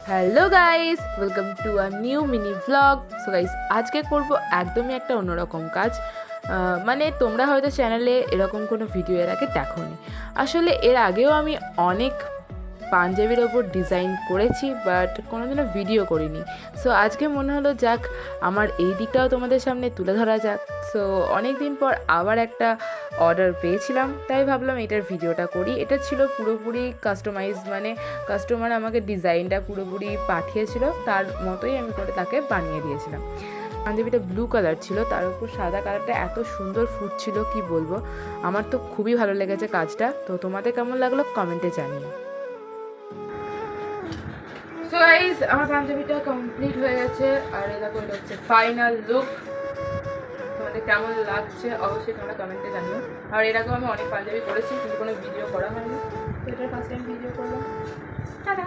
Hello guys, welcome to a new mini vlog. So guys, আজকে করব একদমই একটা অন্যরকম কাজ। মানে তোমরা হয়তো চ্যানেলে এরকম কোনো ভিডিও এর আগে দেখোনি। আসলে এর আগেও আমি অনেক পাঞ্জাবির ওপর ডিজাইন করেছি, বাট কোনোদিনও ভিডিও করিনি। সো আজকে মনে হলো যাক, আমার এই দিকটাও তোমাদের সামনে তুলে ধরা যাক। সো অনেক দিন পর আবার একটা অর্ডার পেয়েছিলাম, তাই ভাবলাম এটার ভিডিওটা করি। এটা ছিল পুরোপুরি কাস্টমাইজ, মানে কাস্টমার আমাকে ডিজাইনটা পুরোপুরি পাঠিয়েছিল, তার মতোই আমি করে তাকে বানিয়ে দিয়েছিলাম। পাঞ্জাবিটা ব্লু কালার ছিল, তার উপর সাদা কালারটা এত সুন্দর ফুটছিল কি বলবো। আমার তো খুবই ভালো লেগেছে কাজটা। তো তোমাদের কেমন লাগলো কমেন্টে জানিও। সো গাইস, আমার পাঞ্জাবিটা কমপ্লিট হয়ে গেছে, আর এটা করে হচ্ছে ফাইনাল লুক। তোমাদের কেমন লাগছে অবশ্যই তোমরা কমেন্টে জানিও। আর এরকম আমি অনেক পাঞ্জাবি করেছি, কিন্তু কোনো ভিডিও করা হয়নি, তো এটা ফার্স্ট টাইম ভিডিও করলাম। টাটা।